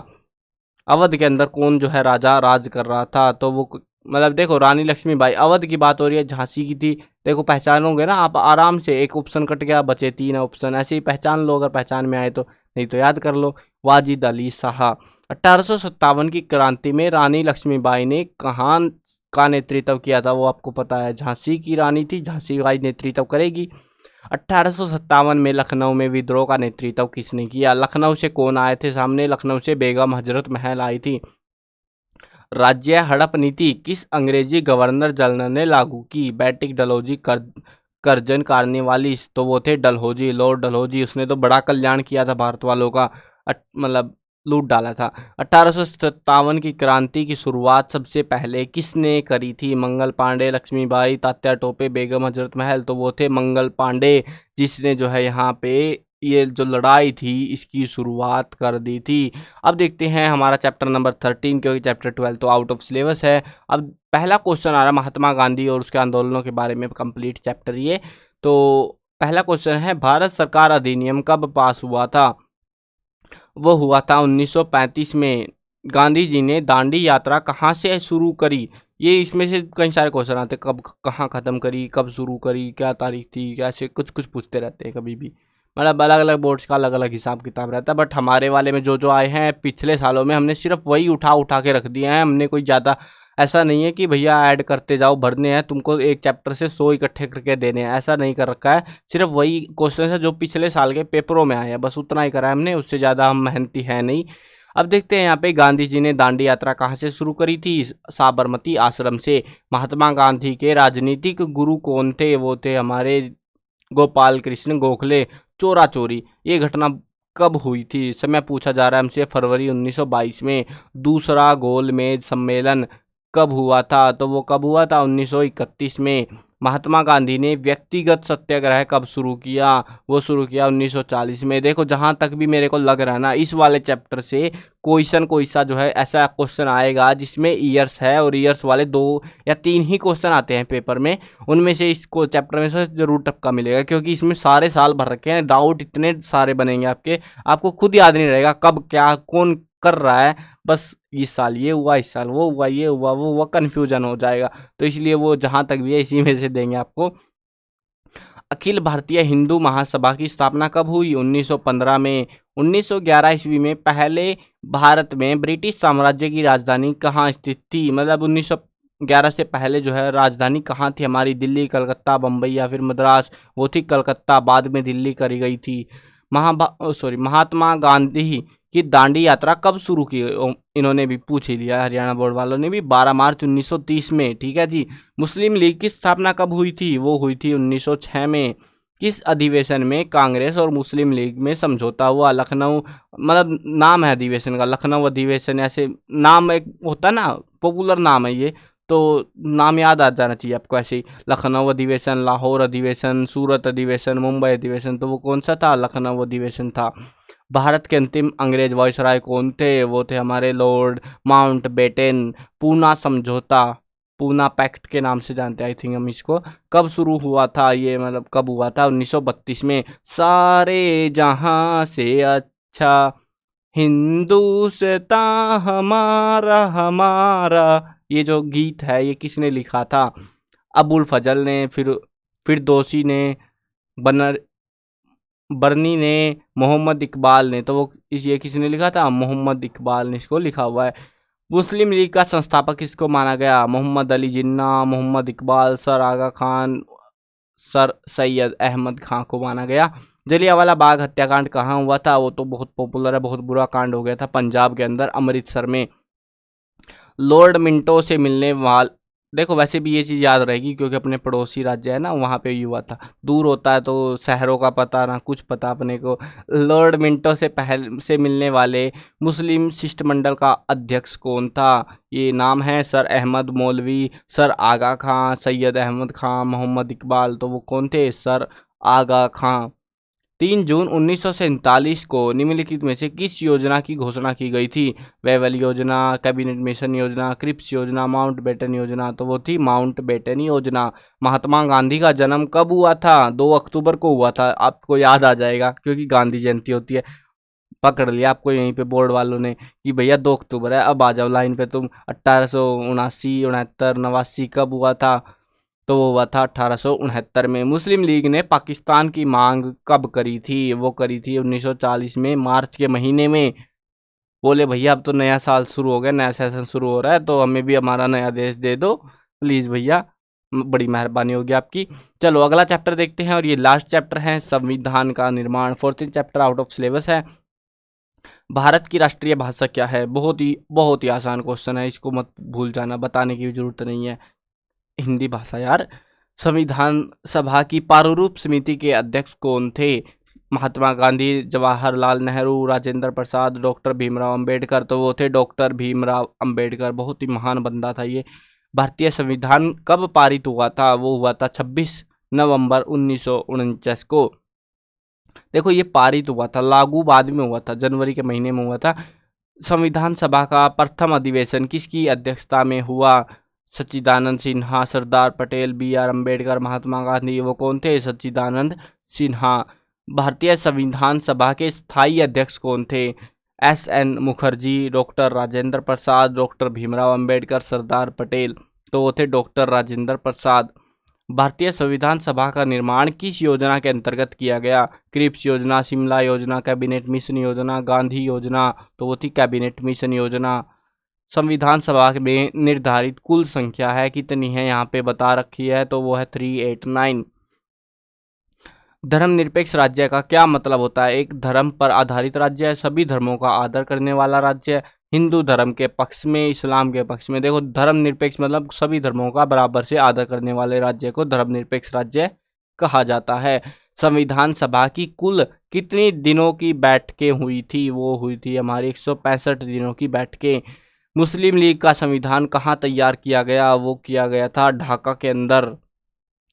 Speaker 1: अवध के अंदर कौन जो है राजा राज कर रहा था? तो वो मतलब देखो रानी लक्ष्मीबाई। अवध की बात हो रही है, झांसी की थी। देखो पहचानोगे ना आप आराम से, एक ऑप्शन कट गया, बचे 3 ऑप्शन, ऐसे ही पहचान लो अगर पहचान में आए तो, नहीं तो याद कर लो। वाजिद अली शाह। 1857 की क्रांति में रानी लक्ष्मीबाई ने कहाँ का नेतृत्व किया था? वो आपको पता है, झांसी की रानी थी, झांसी बाई नेतृत्व करेगी। 1857 में लखनऊ में विद्रोह का नेतृत्व किसने किया? लखनऊ से कौन आए थे सामने? लखनऊ से बेगम हजरत महल आई थी। राज्य हड़प नीति किस अंग्रेजी गवर्नर जनरल ने लागू की? बैटिक, डलहौजी, करजन, कार्नवालिस। तो वो थे डलहौजी, लॉर्ड डलहौजी। उसने तो बड़ा कल्याण किया था भारत वालों का, मतलब लूट डाला था। 1857 की क्रांति की शुरुआत सबसे पहले किसने करी थी? मंगल पांडे, लक्ष्मीबाई, तात्या टोपे, बेगम हजरत महल। तो वो थे मंगल पांडे, जिसने जो है यहाँ पे ये जो लड़ाई थी इसकी शुरुआत कर दी थी। अब देखते हैं हमारा चैप्टर नंबर 13, क्योंकि चैप्टर 12 तो आउट ऑफ सिलेबस है। अब पहला क्वेश्चन आ रहा है महात्मा गांधी और उसके आंदोलनों के बारे में, कंप्लीट चैप्टर ये। तो पहला क्वेश्चन है भारत सरकार अधिनियम कब पास हुआ था? वो हुआ था 1935 में। गांधी जी ने दांडी यात्रा कहाँ से शुरू करी? ये इसमें से कई सारे क्वेश्चन आते, कब कहाँ ख़त्म करी, कब शुरू करी, क्या तारीख थी, कैसे कुछ कुछ पूछते रहते हैं कभी भी। मतलब अलग अलग बोर्ड्स का अलग अलग हिसाब किताब रहता है, बट हमारे वाले में जो जो आए हैं पिछले सालों में हमने सिर्फ वही उठा उठा के रख दिए हैं। हमने कोई ज़्यादा ऐसा नहीं है कि भैया ऐड करते जाओ, भरने हैं तुमको, एक चैप्टर से 100 इकट्ठे करके देने हैं, ऐसा नहीं कर रखा है। सिर्फ वही क्वेश्चन है जो पिछले साल के पेपरों में आए हैं, बस उतना ही करा है हमने, उससे ज़्यादा हम मेहनती है नहीं। अब देखते हैं यहाँ पे गांधी जी ने दांडी यात्रा कहाँ से शुरू करी थी? साबरमती आश्रम से। महात्मा गांधी के राजनीतिक गुरु कौन थे? वो थे हमारे गोपाल कृष्ण गोखले। चोरा चोरी, ये घटना कब हुई थी? समय पूछा जा रहा है हमसे, फरवरी 1922 में। दूसरा गोलमेज सम्मेलन कब हुआ था? तो वो कब हुआ था? 1931 में। महात्मा गांधी ने व्यक्तिगत सत्याग्रह कब शुरू किया? वो शुरू किया 1940 में। देखो जहां तक भी मेरे को लग रहा है ना, इस वाले चैप्टर से कोई सा जो है ऐसा क्वेश्चन आएगा जिसमें ईयर्स है, और ईयर्स वाले 2 या 3 ही क्वेश्चन आते हैं पेपर में, उनमें से इसको चैप्टर में से जरूर टक्का मिलेगा, क्योंकि इसमें सारे साल भर रखे हैं, डाउट इतने सारे बनेंगे आपके, आपको खुद याद नहीं रहेगा कब क्या कौन कर रहा है। बस इस साल ये हुआ, इस साल वो हुआ, ये हुआ वो हुआ, कन्फ्यूजन हो जाएगा। तो इसलिए वो जहाँ तक भी है इसी में से देंगे आपको। अखिल भारतीय हिंदू महासभा की स्थापना कब हुई? 1915 में। 1911 ईस्वी में पहले भारत में ब्रिटिश साम्राज्य की राजधानी कहाँ स्थित थी? मतलब 1911 से पहले जो है राजधानी कहाँ थी हमारी? दिल्ली, कलकत्ता, बम्बई या फिर मद्रास? वो थी कलकत्ता, बाद में दिल्ली करी गई थी। महात्मा गांधी की दांडी यात्रा कब शुरू की? इन्होंने भी पूछ ही लिया, हरियाणा बोर्ड वालों ने भी। 12 मार्च 1930 में। ठीक है जी। मुस्लिम लीग की स्थापना कब हुई थी? वो हुई थी 1906 में। किस अधिवेशन में कांग्रेस और मुस्लिम लीग में समझौता हुआ? लखनऊ, मतलब नाम है अधिवेशन का, लखनऊ अधिवेशन, ऐसे नाम एक होता है ना, पॉपुलर नाम है ये, तो नाम याद आ जाना चाहिए आपको ऐसे ही। लखनऊ अधिवेशन, लाहौर अधिवेशन, सूरत अधिवेशन, मुंबई अधिवेशन, तो वो कौन सा था? लखनऊ अधिवेशन था। भारत के अंतिम अंग्रेज वायसराय कौन थे? वो थे हमारे लॉर्ड माउंटबेटन। पूना समझौता, पूना पैक्ट के नाम से जानते हैं आई थिंक हम इसको। कब शुरू हुआ था ये, मतलब कब हुआ था? 1932 में। सारे जहां से अच्छा हिंदुस्तान हमारा हमारा, ये जो गीत है ये किसने लिखा था? अबुल फजल ने, फिर दोषी ने, बनर बर्नी ने, मोहम्मद इकबाल ने। तो वो ये किसने लिखा था? मोहम्मद इकबाल ने इसको लिखा हुआ है। मुस्लिम लीग का संस्थापक किसको माना गया? मोहम्मद अली जिन्ना, मोहम्मद इकबाल, सर आगा खान, सर सैयद अहमद खां को माना गया। जलियांवाला बाग हत्याकांड कहाँ हुआ था? वो तो बहुत पॉपुलर है, बहुत बुरा कांड हो गया था पंजाब के अंदर, अमृतसर में। लॉर्ड मिंटो से मिलने वाल, देखो वैसे भी ये चीज़ याद रहेगी क्योंकि अपने पड़ोसी राज्य है ना, वहाँ पे ही हुआ था। दूर होता है तो शहरों का पता ना कुछ पता अपने को। लॉर्ड मिंटो से पहले से मिलने वाले मुस्लिम शिष्टमंडल का अध्यक्ष कौन था? ये नाम है सर अहमद मौलवी, सर आगा खां, सैयद अहमद खां, मोहम्मद इकबाल। तो वो कौन थे? सर आगा खां। 3 जून 1947 को निम्नलिखित में से किस योजना की घोषणा की गई थी? वेवल योजना, कैबिनेट मिशन योजना, क्रिप्स योजना, माउंटबेटन योजना। तो वो थी माउंटबेटन योजना। महात्मा गांधी का जन्म कब हुआ था? 2 अक्टूबर को हुआ था। आपको याद आ जाएगा क्योंकि गांधी जयंती होती है। पकड़ लिया आपको यहीं पे बोर्ड वालों ने कि भैया 2 अक्टूबर है। अब आ जाओ लाइन पे तुम। 1879, 69, 89 कब हुआ था? तो वो हुआ था 1869 में। मुस्लिम लीग ने पाकिस्तान की मांग कब करी थी? वो करी थी 1940 में, मार्च के महीने में। बोले भैया अब तो नया साल शुरू हो गया, नया सेशन शुरू हो रहा है, तो हमें भी हमारा नया देश दे दो प्लीज़ भैया, बड़ी मेहरबानी होगी आपकी। चलो अगला चैप्टर देखते हैं, और ये लास्ट चैप्टर है संविधान का निर्माण। 14th chapter out of syllabus है। भारत की राष्ट्रीय भाषा क्या है? बहुत ही आसान क्वेश्चन है, इसको मत भूल जाना, बताने की भी जरूरत नहीं है। हिंदी भाषा यार। संविधान सभा की प्रारूप समिति के अध्यक्ष कौन थे? महात्मा गांधी, जवाहरलाल नेहरू, राजेंद्र प्रसाद, डॉक्टर भीमराव अंबेडकर। तो वो थे डॉक्टर भीमराव अंबेडकर, बहुत ही महान बंदा था ये। भारतीय संविधान कब पारित हुआ था? वो हुआ था 26 नवंबर 1949 को। देखो ये पारित हुआ था, लागू बाद में हुआ था, जनवरी के महीने में हुआ था। संविधान सभा का प्रथम अधिवेशन किसकी अध्यक्षता में हुआ? सच्चिदानंद सिन्हा, सरदार पटेल, B.R. अम्बेडकर, महात्मा गांधी। वो कौन थे? सच्चिदानंद सिन्हा। भारतीय संविधान सभा के स्थायी अध्यक्ष कौन थे? S.N. Mukherjee, doctor Rajendra Prasad, doctor Bhimrao Ambedkar, Sardar Patel. तो वो थे डॉक्टर राजेंद्र प्रसाद। भारतीय संविधान सभा का निर्माण किस योजना के अंतर्गत किया गया? क्रिप्स योजना, शिमला योजना, कैबिनेट मिशन योजना, गांधी योजना। तो वो थी कैबिनेट मिशन योजना। संविधान सभा में निर्धारित कुल संख्या है कितनी है, यहाँ पे बता रखी है, तो वो है 389। धर्मनिरपेक्ष राज्य का क्या मतलब होता है? एक धर्म पर आधारित राज्य है, सभी धर्मों का आदर करने वाला राज्य है, हिंदू धर्म के पक्ष में, इस्लाम के पक्ष में। देखो, धर्मनिरपेक्ष मतलब सभी धर्मों का बराबर से आदर करने वाले राज्य को धर्मनिरपेक्ष राज्य कहा जाता है। संविधान सभा की कुल कितनी दिनों की बैठकें हुई थी? वो हुई थी हमारी 165 दिनों की बैठकें। मुस्लिम लीग का संविधान कहाँ तैयार किया गया? वो किया गया था ढाका के अंदर।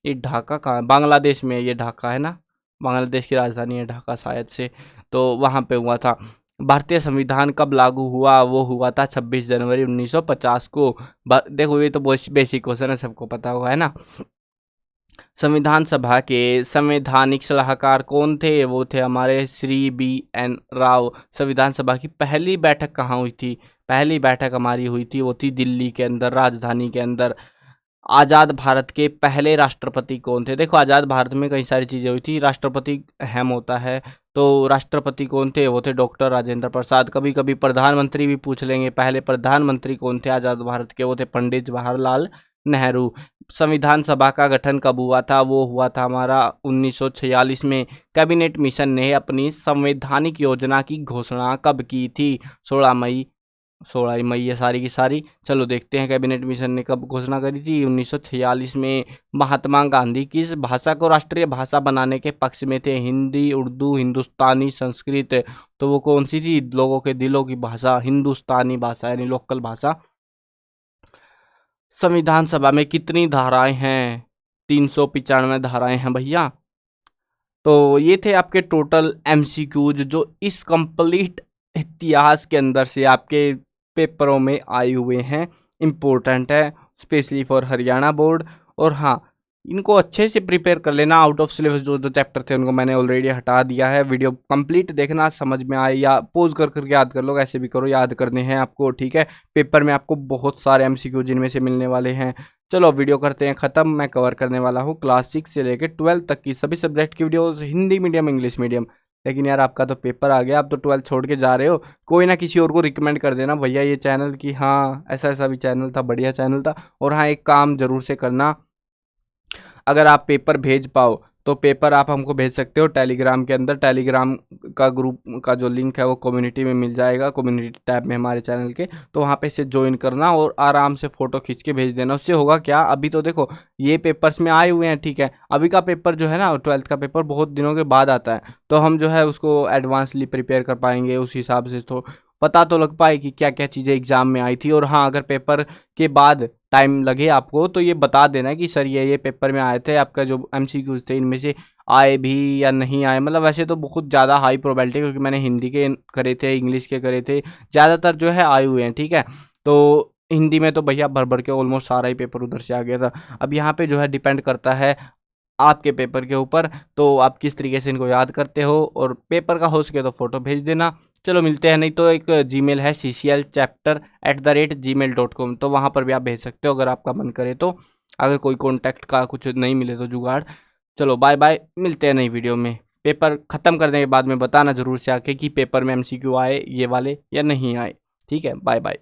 Speaker 1: ये ढाका कहाँ? बांग्लादेश में, ये ढाका है ना, बांग्लादेश की राजधानी है ढाका शायद से, तो वहाँ पे हुआ था। भारतीय संविधान कब लागू हुआ? वो हुआ था 26 जनवरी 1950 को। देखो, ये तो बेसिक क्वेश्चन है, सबको पता होगा, है ना। संविधान सभा के संवैधानिक सलाहकार कौन थे? वो थे हमारे श्री BN राव। संविधान सभा की पहली बैठक कहाँ हुई थी? पहली बैठक हमारी हुई थी, वो थी दिल्ली के अंदर, राजधानी के अंदर। आज़ाद भारत के पहले राष्ट्रपति कौन थे? देखो, आज़ाद भारत में कई सारी चीज़ें हुई थी, राष्ट्रपति अहम होता है, तो राष्ट्रपति कौन थे? वो थे डॉक्टर राजेंद्र प्रसाद। कभी कभी प्रधानमंत्री भी पूछ लेंगे, पहले प्रधानमंत्री कौन थे आज़ाद भारत के? वो थे पंडित जवाहरलाल नेहरू। संविधान सभा का गठन कब हुआ था? वो हुआ था हमारा 1946 में। कैबिनेट मिशन ने अपनी संवैधानिक योजना की घोषणा कब की थी? 16 मई ये सारी की सारी। चलो देखते हैं कैबिनेट मिशन ने कब घोषणा करी थी। 1946 में। महात्मा गांधी किस भाषा को राष्ट्रीय भाषा बनाने के पक्ष में थे? हिंदी, उर्दू, हिंदुस्तानी, संस्कृत। तो वो कौन सी थी? लोगों के दिलों की भाषा, हिंदुस्तानी भाषा, यानी लोकल भाषा। संविधान सभा में कितनी धाराएं हैं? 395 धाराएं हैं भैया। तो ये थे आपके टोटल MCQs जो इस कंप्लीट इतिहास के अंदर से आपके पेपरों में आए हुए हैं। इम्पोर्टेंट है स्पेशली फॉर हरियाणा बोर्ड। और हाँ, इनको अच्छे से प्रिपेयर कर लेना। आउट ऑफ सिलेबस जो जो चैप्टर थे उनको मैंने ऑलरेडी हटा दिया है। वीडियो कंप्लीट देखना, समझ में आए या पॉज कर करके याद कर लो, ऐसे भी करो, याद करने हैं आपको, ठीक है। पेपर में आपको बहुत सारे MCQ जिनमें से मिलने वाले हैं। चलो वीडियो करते हैं ख़त्म। मैं कवर करने वाला हूँ क्लास 6 से लेकर 12 तक की सभी सब्जेक्ट की videos, Hindi medium, English medium. लेकिन यार, आपका तो पेपर आ गया, आप तो 12 छोड़ के जा रहे हो, कोई ना किसी और को रिकमेंड कर देना भैया ये चैनल की, हाँ ऐसा ऐसा भी चैनल था, बढ़िया चैनल था। और हाँ, एक काम ज़रूर से करना, अगर आप पेपर भेज पाओ तो पेपर आप हमको भेज सकते हो टेलीग्राम के अंदर। टेलीग्राम का ग्रुप का जो लिंक है वो कम्युनिटी में मिल जाएगा, कम्युनिटी टैब में हमारे चैनल के। तो वहाँ पे से ज्वाइन करना और आराम से फ़ोटो खींच के भेज देना। उससे होगा क्या, अभी तो देखो ये पेपर्स में आए हुए हैं, ठीक है। अभी का पेपर जो है ना, 12th का पेपर बहुत दिनों के बाद आता है, तो हम जो है उसको एडवांसली प्रिपेयर कर पाएंगे उस हिसाब से, तो पता तो लग पाए कि क्या क्या चीज़ें एग्ज़ाम में आई थी। और हाँ, अगर पेपर के बाद टाइम लगे आपको तो ये बता देना कि सर ये पेपर में आए थे, आपका जो MCQ थे इनमें से आए भी या नहीं आए। मतलब वैसे तो बहुत ज़्यादा हाई प्रोबेबिलिटी, क्योंकि मैंने हिंदी के करे थे, इंग्लिश के करे थे, ज़्यादातर जो है आए हुए हैं, ठीक है। तो हिंदी में तो भैया भर भर के ऑलमोस्ट सारा ही पेपर उधर से आ गया था। अब यहाँ पे जो है डिपेंड करता है आपके पेपर के ऊपर, तो आप किस तरीके से इनको याद करते हो। और पेपर का हो सके तो फोटो भेज देना। चलो मिलते हैं, नहीं तो एक जीमेल है cclchapter@gmail.com, तो वहाँ पर भी आप भेज सकते हो अगर आपका मन करे तो, अगर कोई कॉन्टैक्ट का कुछ नहीं मिले तो जुगाड़। चलो बाय बाय, मिलते हैं नई वीडियो में। पेपर ख़त्म करने के बाद में बताना ज़रूर से आके कि पेपर में MCQ आए ये वाले या नहीं आए, ठीक है। Bye bye.